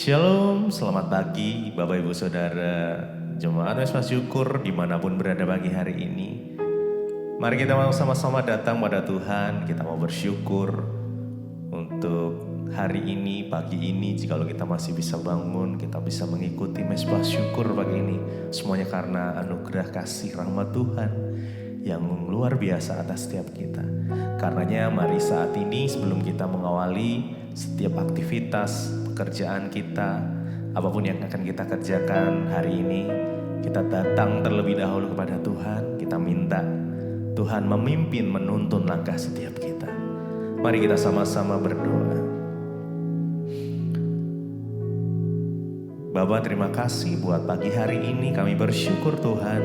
Shalom, selamat pagi Bapak Ibu Saudara Jemaat Mesbah Syukur dimanapun berada pagi hari ini. Mari kita mau sama-sama datang pada Tuhan. Kita mau bersyukur untuk hari ini, pagi ini. Jikalau kita masih bisa bangun, kita bisa mengikuti Mesbah Syukur pagi ini. Semuanya karena anugerah kasih rahmat Tuhan yang luar biasa atas setiap kita. Karenanya mari saat ini sebelum kita mengawali setiap aktivitas pekerjaan kita, apapun yang akan kita kerjakan hari ini, kita datang terlebih dahulu kepada Tuhan. Kita minta Tuhan memimpin, menuntun langkah setiap kita. Mari kita sama-sama berdoa. Bapa, terima kasih buat pagi hari ini. Kami bersyukur Tuhan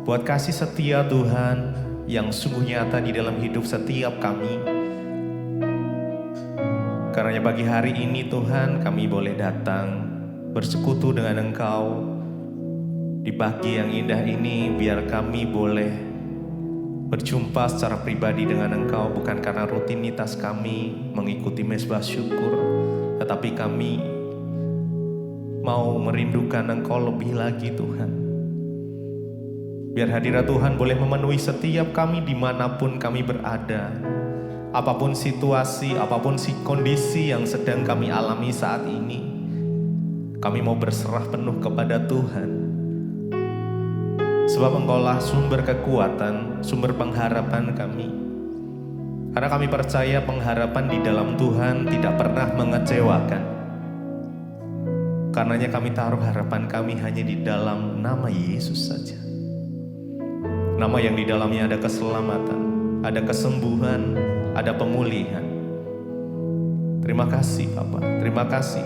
buat kasih setia Tuhan yang sungguh nyata di dalam hidup setiap kami. Karena pagi hari ini Tuhan, kami boleh datang bersekutu dengan Engkau. Di pagi yang indah ini biar kami boleh berjumpa secara pribadi dengan Engkau, bukan karena rutinitas kami mengikuti Mesbah Syukur, tetapi kami mau merindukan Engkau lebih lagi Tuhan. Biar hadirat Tuhan boleh memenuhi setiap kami dimanapun kami berada. Apapun situasi, apapun kondisi yang sedang kami alami saat ini, kami mau berserah penuh kepada Tuhan. Sebab Engkaulah sumber kekuatan, sumber pengharapan kami. Karena kami percaya pengharapan di dalam Tuhan tidak pernah mengecewakan. Karenanya kami taruh harapan kami hanya di dalam nama Yesus saja. Nama yang di dalamnya ada keselamatan, ada kesembuhan, ada pemulihan. Terima kasih Bapa, terima kasih.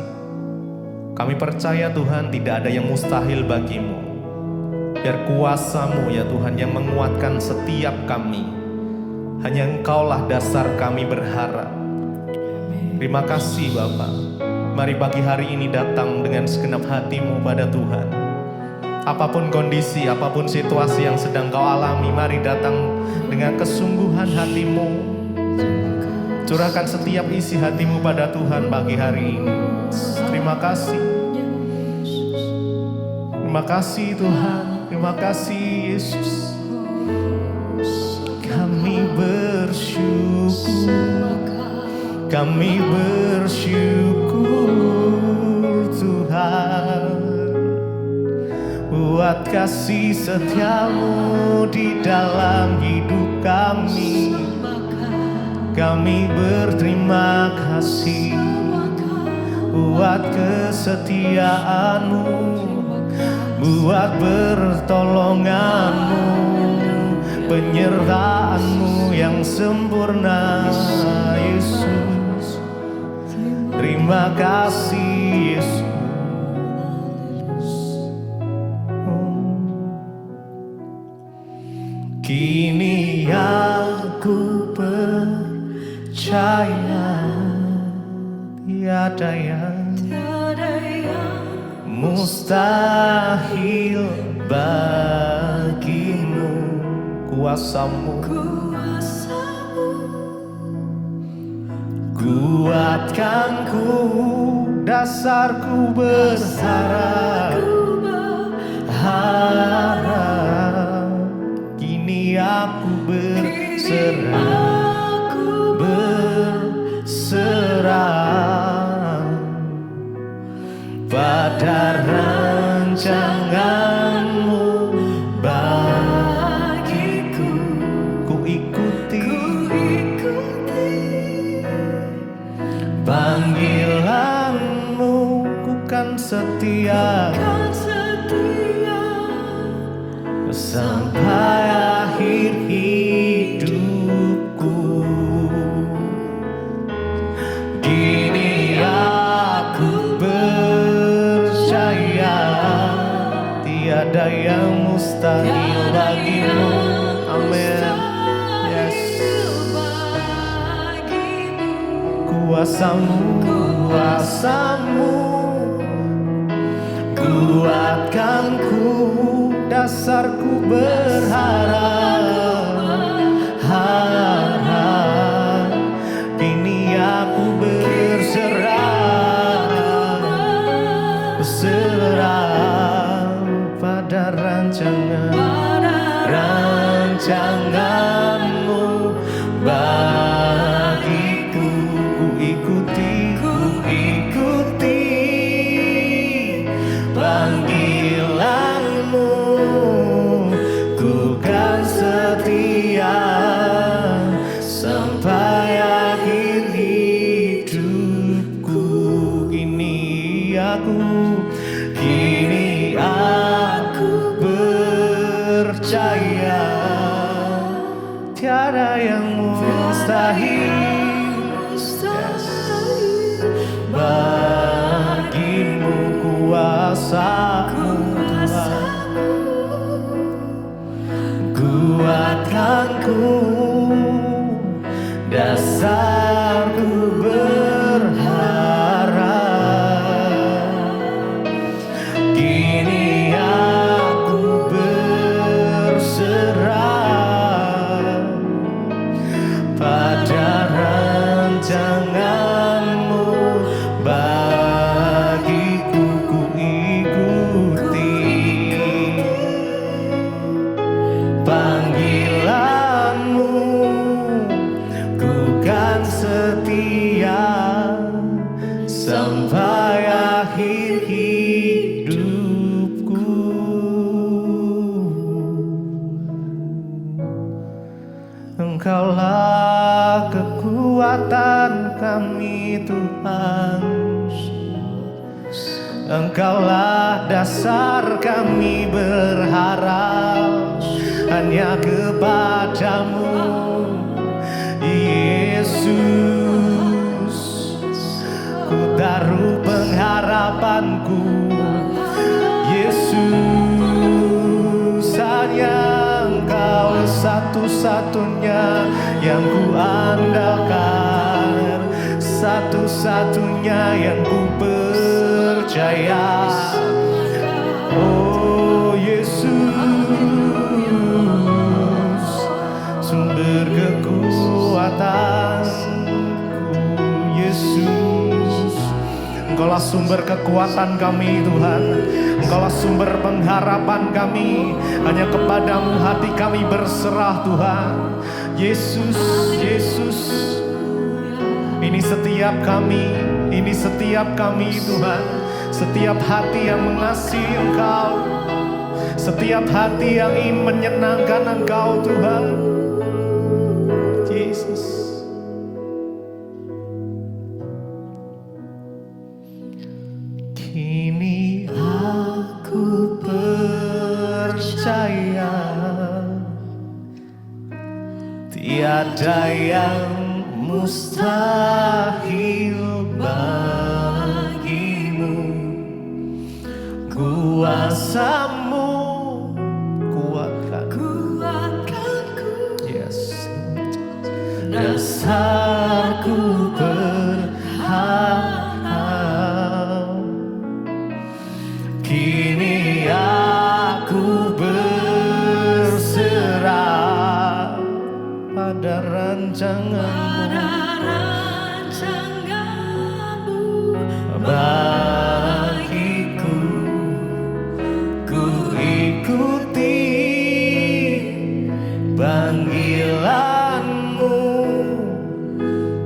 Kami percaya Tuhan tidak ada yang mustahil bagimu. Biar kuasa-Mu ya Tuhan yang menguatkan setiap kami. Hanya Engkaulah dasar kami berharap. Terima kasih Bapa. Mari pagi hari ini datang dengan segenap hatimu pada Tuhan. Apapun kondisi, apapun situasi yang sedang kau alami, mari datang dengan kesungguhan hatimu. Curahkan setiap isi hatimu pada Tuhan pagi hari ini. Terima kasih. Terima kasih Tuhan. Terima kasih Yesus. Kami bersyukur. Kami bersyukur Tuhan. Buat kasih setiamu di dalam hidup kami. Kami berterima kasih buat kesetiaanmu, buat pertolonganmu, penyertaanmu yang sempurna Yesus. Terima kasih Yesus. Kini aku percaya tiada yang mustahil bagimu. Kuasa-Mu kuatkanku, dasarku berharap. Kini aku berserah pada rancangan-Mu bagiku. Ku ikuti panggilan-Mu, ku kan setia sampai akhir hidupku. Kini aku percaya tiada yang mustahil bagimu. Amin. Yes. Kuasa-Mu, kuasa-Mu kuatkanku, dasarku berharap. Kini aku berserah aku. Kini aku percaya tiada yang mustahil. Bagimu kuasa-Mu Tuhan, kuatkanku, dasarku berharap. Kini aku berserah pada rancangan-Mu. Bagiku ku ikuti panggilan-Mu, ku kan setia sampai akhir hidupku. Engkaulah kekuatan kami Tuhan, Engkaulah dasar kami berharap hanya kepadamu Yesus. Ku taruh pengharapanku Yesus, hanya Engkau satu-satunya yang ku andalkan, satu-satunya yang ku percaya. Oh Yesus, sumber kekuatanku. Yesus, Engkaulah sumber kekuatan kami Tuhan, Engkaulah sumber pengharapan kami. Hanya kepadamu hati kami berserah Tuhan. Yesus, Yesus, ini setiap kami Tuhan, setiap hati yang mengasihi Engkau, setiap hati yang ingin menyenangkan Engkau Tuhan. Yesus, kini aku percaya tiada yang mustahil bagimu. Kuasa-Mu kuatkanku, yes, dasarku berharap. Kini aku berserah pada rancangan-Mu. Bagiku ku ikuti panggilan-Mu,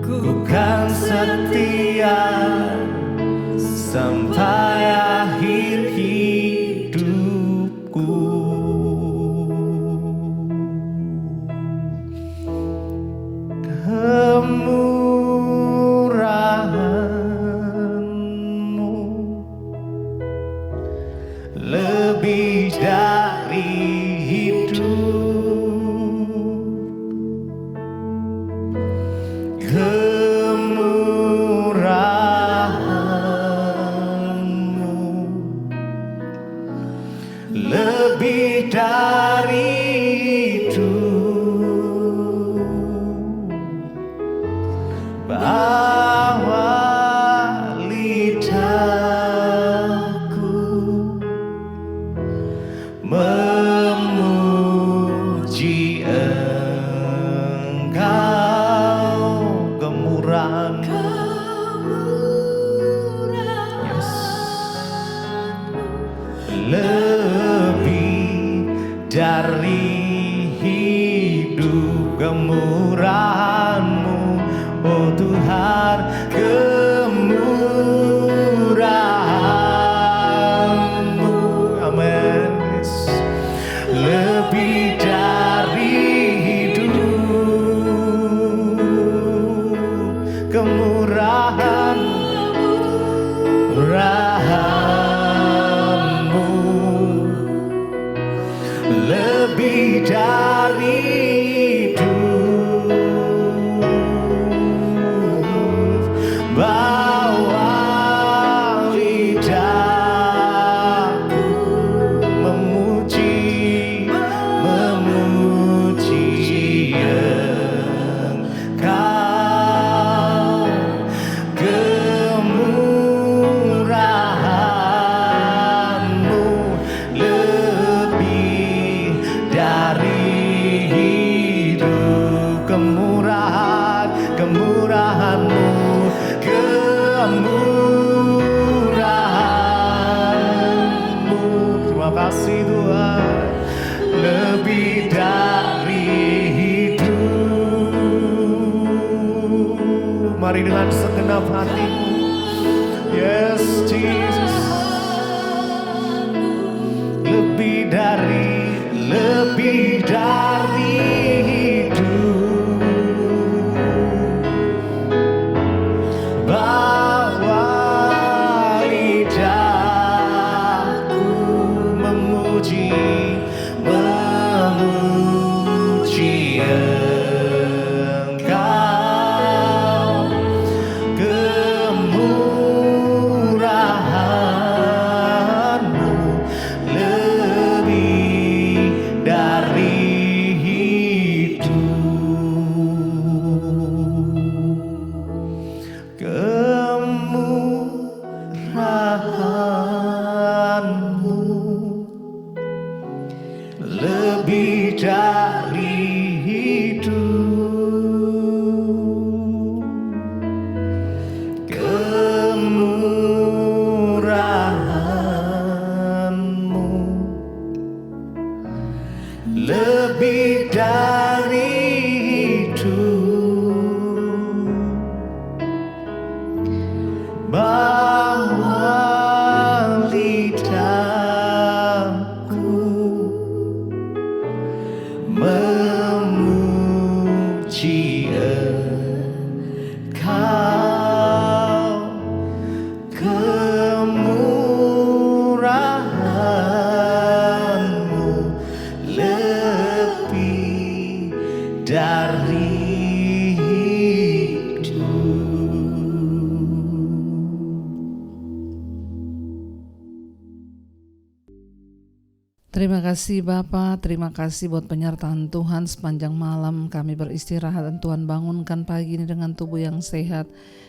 ku kan setia sampai akhir hidupku. Kemurahan-Mu lebih dari hidup, kemurahan-Mu lebih dari hidup. Bawa lidahku memuji Engkau. Kemurahan-Mu, yes, lebih dari hidup. Kemurahan-Mu, oh Tuhan, kemurahan-Mu, amin, yes, lebih dari hidup. Kemurahan-Mu, mari dengan segenap hatimu. Yes, Jesus. Lebih dari hidup, bawa lidahku memuji Engkau, kemurahan-Mu lebih dari hidup, kemurahan-Mu lebih dari hidup, kemurahan-Mu lebih dari hidup, bawa lidahku memuji Engkau, kemurahan-Mu lebih dari hidup. Terima kasih Bapa, terima kasih buat penyertaan Tuhan sepanjang malam kami beristirahat dan Tuhan bangunkan pagi ini dengan tubuh yang sehat.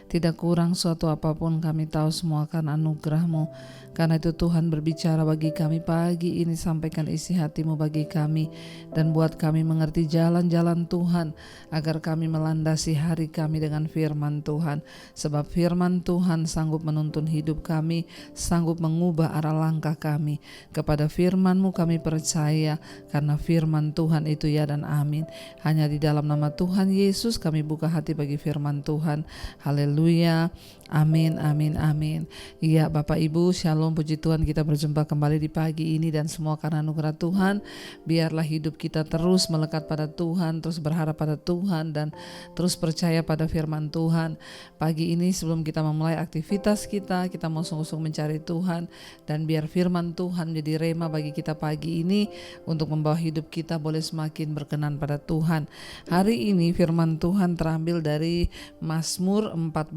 Tidak kurang suatu apapun, kami tahu semua karena anugerah-Mu. Karena itu Tuhan berbicara bagi kami pagi ini, sampaikan isi hati-Mu bagi kami dan buat kami mengerti jalan-jalan Tuhan, agar kami melandasi hari kami dengan firman Tuhan. Sebab firman Tuhan sanggup menuntun hidup kami, sanggup mengubah arah langkah kami. Kepada firman-Mu kami percaya, karena firman Tuhan itu ya dan amin. Hanya di dalam nama Tuhan Yesus kami buka hati bagi firman Tuhan. Haleluya, amin, amin, amin. Iya Bapak Ibu, shalom, puji Tuhan, kita berjumpa kembali di pagi ini dan semua karena anugerah Tuhan. Biarlah hidup kita terus melekat pada Tuhan, terus berharap pada Tuhan dan terus percaya pada firman Tuhan. Pagi ini sebelum kita memulai aktivitas kita mau sungguh-sungguh mencari Tuhan, dan biar firman Tuhan menjadi rema bagi kita pagi ini untuk membawa hidup kita boleh semakin berkenan pada Tuhan. Hari ini firman Tuhan terambil dari Mazmur 14.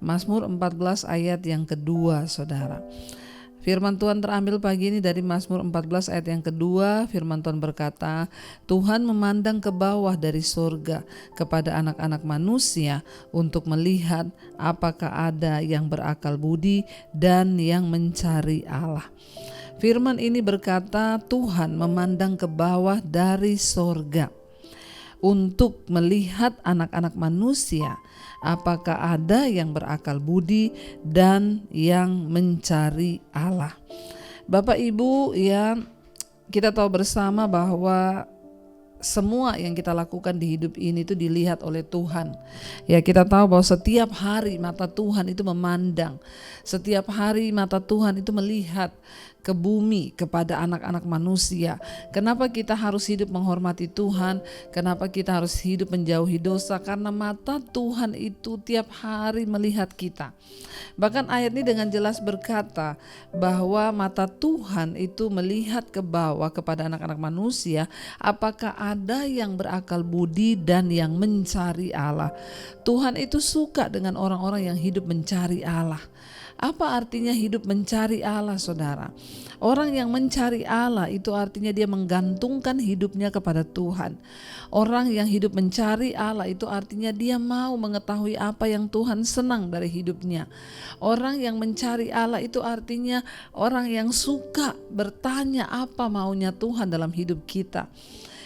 Mazmur 14 ayat yang kedua, saudara. Firman Tuhan terambil pagi ini dari Mazmur 14 ayat yang kedua. Firman Tuhan berkata, Tuhan memandang ke bawah dari surga kepada anak-anak manusia untuk melihat apakah ada yang berakal budi dan yang mencari Allah. Firman ini berkata, Tuhan memandang ke bawah dari surga untuk melihat anak-anak manusia apakah ada yang berakal budi dan yang mencari Allah. Bapak Ibu, ya, kita tahu bersama bahwa semua yang kita lakukan di hidup ini itu dilihat oleh Tuhan. Ya, kita tahu bahwa setiap hari mata Tuhan itu memandang. Setiap hari mata Tuhan itu melihat ke bumi, kepada anak-anak manusia. Kenapa kita harus hidup menghormati Tuhan? Kenapa kita harus hidup menjauhi dosa? Karena mata Tuhan itu tiap hari melihat kita. Bahkan ayat ini dengan jelas berkata bahwa mata Tuhan itu melihat ke bawah kepada anak-anak manusia, apakah ada yang berakal budi dan yang mencari Allah. Tuhan itu suka dengan orang-orang yang hidup mencari Allah. Apa artinya hidup mencari Allah, saudara? Orang yang mencari Allah itu artinya dia menggantungkan hidupnya kepada Tuhan. Orang yang hidup mencari Allah itu artinya dia mau mengetahui apa yang Tuhan senang dari hidupnya. Orang yang mencari Allah itu artinya orang yang suka bertanya apa maunya Tuhan dalam hidup kita.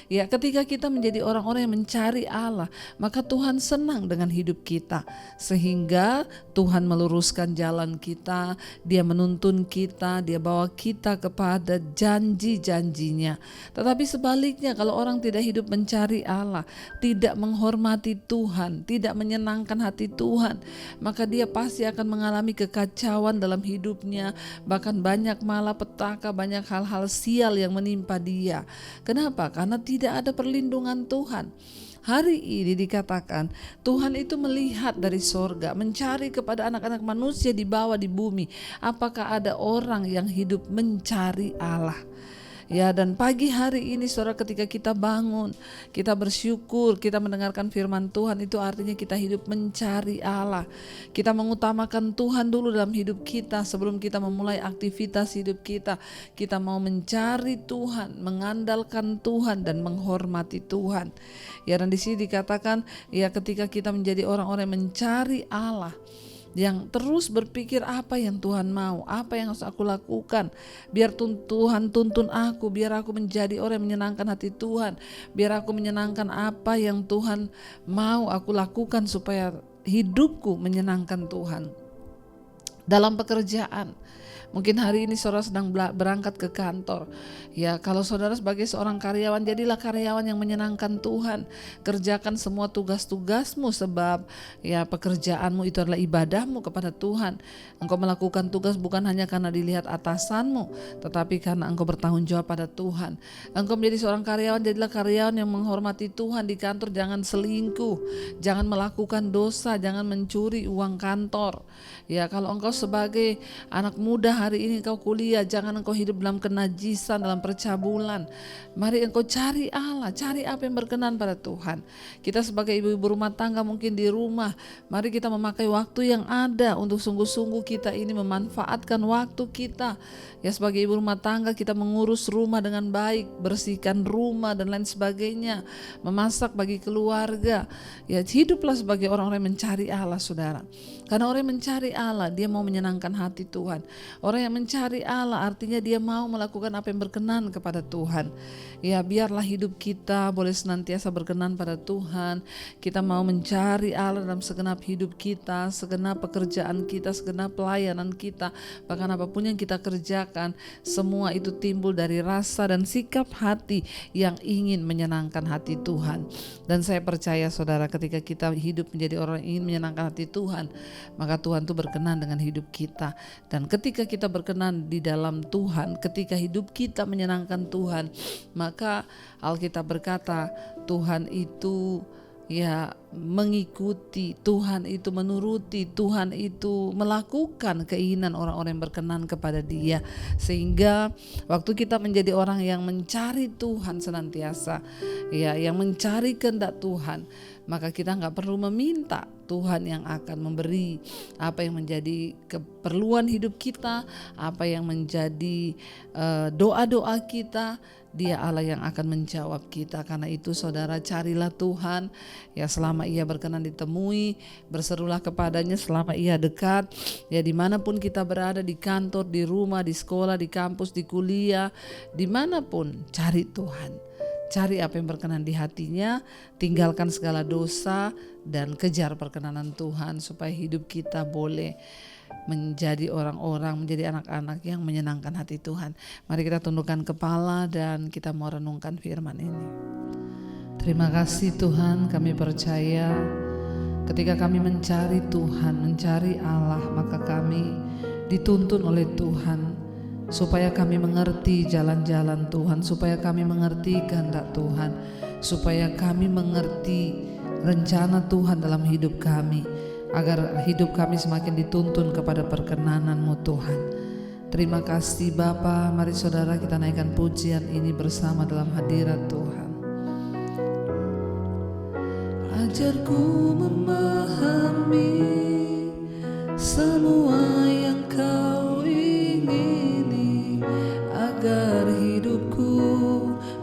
Ya, ketika kita menjadi orang-orang yang mencari Allah, maka Tuhan senang dengan hidup kita, sehingga Tuhan meluruskan jalan kita, Dia menuntun kita, Dia bawa kita kepada janji-janjinya. Tetapi sebaliknya, kalau orang tidak hidup mencari Allah, tidak menghormati Tuhan, tidak menyenangkan hati Tuhan, maka dia pasti akan mengalami kekacauan dalam hidupnya, bahkan banyak malapetaka, banyak hal-hal sial yang menimpa dia. Kenapa? Karena tidak ada perlindungan Tuhan. Hari ini dikatakan Tuhan itu melihat dari sorga, mencari kepada anak-anak manusia di bawah di bumi, apakah ada orang yang hidup mencari Allah. Ya, dan pagi hari ini saudara, ketika kita bangun, kita bersyukur, kita mendengarkan firman Tuhan, itu artinya kita hidup mencari Allah. Kita mengutamakan Tuhan dulu dalam hidup kita sebelum kita memulai aktivitas hidup kita. Kita mau mencari Tuhan, mengandalkan Tuhan dan menghormati Tuhan. Ya, dan di sini dikatakan ya, ketika kita menjadi orang-orang yang mencari Allah, yang terus berpikir apa yang Tuhan mau, apa yang harus aku lakukan, biar Tuhan tuntun aku, biar aku menjadi orang yang menyenangkan hati Tuhan, biar aku menyenangkan apa yang Tuhan mau aku lakukan supaya hidupku menyenangkan Tuhan. Dalam pekerjaan, mungkin hari ini saudara sedang berangkat ke kantor. Ya, kalau saudara sebagai seorang karyawan, jadilah karyawan yang menyenangkan Tuhan. Kerjakan semua tugas-tugasmu, sebab ya pekerjaanmu itu adalah ibadahmu kepada Tuhan. Engkau melakukan tugas bukan hanya karena dilihat atasanmu, tetapi karena engkau bertanggung jawab pada Tuhan. Engkau menjadi seorang karyawan, jadilah karyawan yang menghormati Tuhan di kantor. Jangan selingkuh, jangan melakukan dosa, jangan mencuri uang kantor. Ya, kalau engkau sebagai anak muda hari ini engkau kuliah, jangan engkau hidup dalam kenajisan, dalam percabulan. Mari engkau cari Allah, cari apa yang berkenan pada Tuhan. Kita sebagai ibu-ibu rumah tangga mungkin di rumah, mari kita memakai waktu yang ada untuk sungguh-sungguh kita ini memanfaatkan waktu kita. Ya, sebagai ibu rumah tangga kita mengurus rumah dengan baik, bersihkan rumah dan lain sebagainya, memasak bagi keluarga. Ya, hiduplah sebagai orang-orang yang mencari Allah, saudara. Karena orang yang mencari Allah, dia mau menyenangkan hati Tuhan. Orang yang mencari Allah artinya dia mau melakukan apa yang berkenan kepada Tuhan. Ya, biarlah hidup kita boleh senantiasa berkenan pada Tuhan. Kita mau mencari Allah dalam segenap hidup kita, segenap pekerjaan kita, segenap pelayanan kita. Bahkan apapun yang kita kerjakan, semua itu timbul dari rasa dan sikap hati yang ingin menyenangkan hati Tuhan. Dan saya percaya saudara, ketika kita hidup menjadi orang yang ingin menyenangkan hati Tuhan, maka Tuhan itu berkenan dengan hidup kita. Dan ketika kita berkenan di dalam Tuhan, ketika hidup kita menyenangkan Tuhan, maka Alkitab berkata Tuhan itu ya mengikuti, Tuhan itu menuruti, Tuhan itu melakukan keinginan orang-orang yang berkenan kepada Dia. Sehingga waktu kita menjadi orang yang mencari Tuhan senantiasa, ya, yang mencari kehendak Tuhan, maka kita gak perlu meminta, Tuhan yang akan memberi apa yang menjadi keperluan hidup kita, apa yang menjadi doa-doa kita. Dia Allah yang akan menjawab kita. Karena itu saudara, carilah Tuhan ya selama Ia berkenan ditemui, berserulah kepadanya selama Ia dekat. Ya, dimanapun kita berada, di kantor, di rumah, di sekolah, di kampus, di kuliah, dimanapun, cari Tuhan. Cari apa yang berkenan di hatinya, tinggalkan segala dosa dan kejar perkenanan Tuhan supaya hidup kita boleh menjadi orang-orang, menjadi anak-anak yang menyenangkan hati Tuhan. Mari kita tundukkan kepala dan kita mau renungkan firman ini. Terima kasih Tuhan, kami percaya ketika kami mencari Tuhan, mencari Allah, maka kami dituntun oleh Tuhan supaya kami mengerti jalan-jalan Tuhan, supaya kami mengerti kehendak Tuhan, supaya kami mengerti rencana Tuhan dalam hidup kami, agar hidup kami semakin dituntun kepada perkenanan-Mu Tuhan. Terima kasih Bapa. Mari saudara kita naikkan pujian ini bersama dalam hadirat Tuhan. Ajarku memahami semua yang Kau ingini, agar hidupku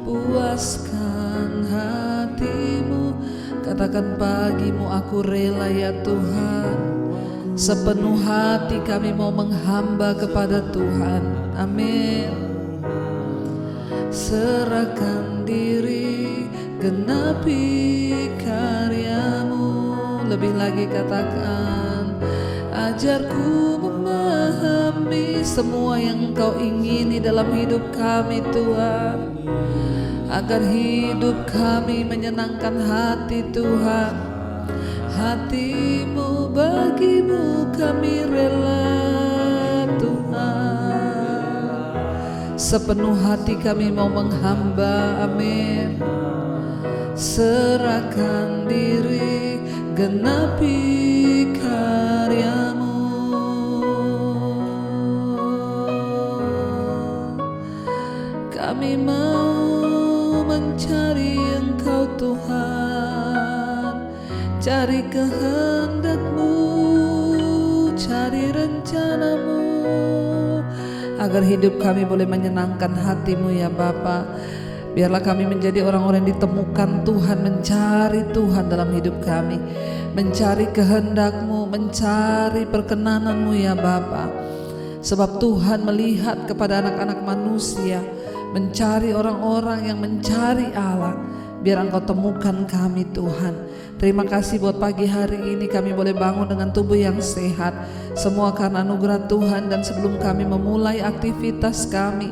puaskan hati-Mu. Katakan bagimu aku rela ya Tuhan, sepenuh hati kami mau menghamba kepada Tuhan. Amin. serahkan diri, genapi karyamu. Lebih lagi katakan, ajarku memahami semua yang Engkau ingini dalam hidup kami Tuhan, agar hidup kami menyenangkan hati Tuhan. Hati-Mu bagimu kami rela Tuhan, sepenuh hati kami mau menghamba, amin. Serahkan diri, genapi karyamu. Kami mau mencari Engkau Tuhan, cari kehendak-Mu, cari rencana-Mu, agar hidup kami boleh menyenangkan hati-Mu ya Bapa. Biarlah kami menjadi orang-orang yang ditemukan Tuhan, mencari Tuhan dalam hidup kami, mencari kehendak-Mu, mencari perkenanan-Mu ya Bapa. Sebab Tuhan melihat kepada anak-anak manusia, mencari orang-orang yang mencari Allah. Biar Engkau temukan kami Tuhan. Terima kasih buat pagi hari ini kami boleh bangun dengan tubuh yang sehat, semua karena anugerah Tuhan. Dan sebelum kami memulai aktivitas kami,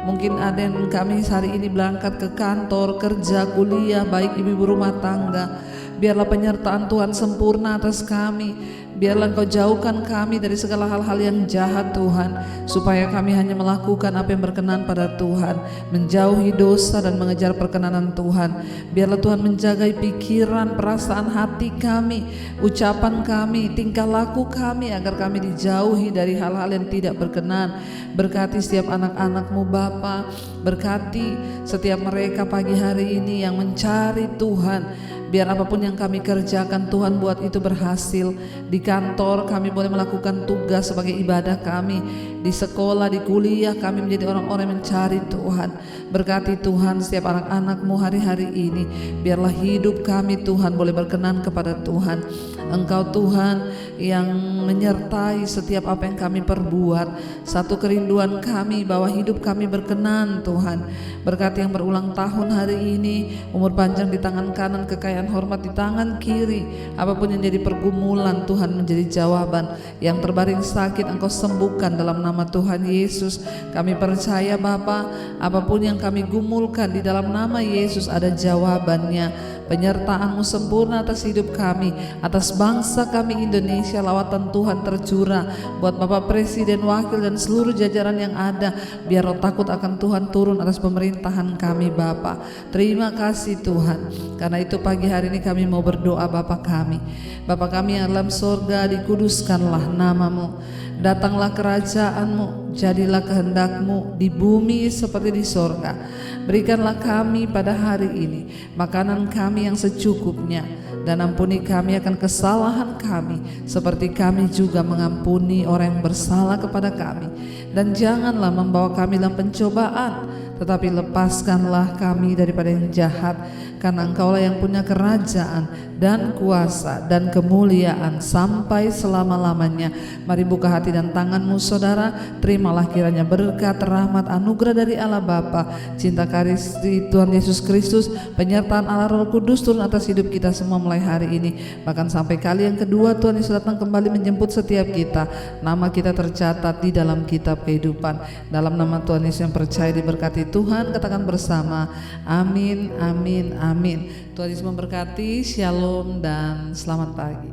mungkin ada yang kami hari ini berangkat ke kantor, kerja, kuliah, baik ibu-ibu rumah tangga. Biarlah penyertaan Tuhan sempurna atas kami. Biarlah Engkau jauhkan kami dari segala hal-hal yang jahat Tuhan, supaya kami hanya melakukan apa yang berkenan pada Tuhan, menjauhi dosa dan mengejar perkenanan Tuhan. Biarlah Tuhan menjaga pikiran, perasaan hati kami, ucapan kami, tingkah laku kami, agar kami dijauhi dari hal-hal yang tidak berkenan. Berkati setiap anak-anak-Mu Bapa, berkati setiap mereka pagi hari ini yang mencari Tuhan. Biar apapun yang kami kerjakan Tuhan buat itu berhasil. Di kantor kami boleh melakukan tugas sebagai ibadah kami, di sekolah, di kuliah kami menjadi orang-orang yang mencari Tuhan. Berkati Tuhan setiap anak-anak-Mu hari-hari ini. Biarlah hidup kami Tuhan boleh berkenan kepada Tuhan. Engkau Tuhan yang menyertai setiap apa yang kami perbuat. Satu kerinduan kami bahwa hidup kami berkenan Tuhan. Berkati yang berulang tahun hari ini, umur panjang di tangan kanan, kekayaan hormat di tangan kiri. Apapun yang jadi pergumulan Tuhan menjadi jawaban. Yang terbaring sakit Engkau sembuhkan dalam nama Tuhan Yesus. Kami percaya Bapa, apapun yang kami gumulkan di dalam nama Yesus ada jawabannya. Penyertaan-Mu sempurna atas hidup kami, atas bangsa kami Indonesia. Lawatan Tuhan tercurah buat Bapak Presiden, Wakil dan seluruh jajaran yang ada. Biar roh takut akan Tuhan turun atas pemerintahan kami Bapa. Terima kasih Tuhan. Karena itu pagi hari ini kami mau berdoa Bapa kami. Bapa kami yang dalam sorga, dikuduskanlah nama-Mu. Datanglah kerajaan-Mu, jadilah kehendak-Mu di bumi seperti di sorga. Berikanlah kami pada hari ini makanan kami yang secukupnya, dan ampuni kami akan kesalahan kami, seperti kami juga mengampuni orang yang bersalah kepada kami. Dan janganlah membawa kami dalam pencobaan, tetapi lepaskanlah kami daripada yang jahat. Karena Engkaulah yang punya kerajaan dan kuasa dan kemuliaan sampai selama-lamanya. Mari buka hati dan tangan-Mu saudara. Terimalah kiranya berkat, rahmat, anugerah dari Allah Bapa, cinta kasih Tuhan Yesus Kristus, penyertaan Allah Roh Kudus turun atas hidup kita semua mulai hari ini. Bahkan sampai kali yang kedua Tuhan Yesus datang kembali menjemput setiap kita. Nama kita tercatat di dalam kitab kehidupan. Dalam nama Tuhan Yesus yang percaya diberkati Tuhan, katakan bersama, amin, amin, amin. Tuhan Yesus memberkati. Shalom dan selamat pagi.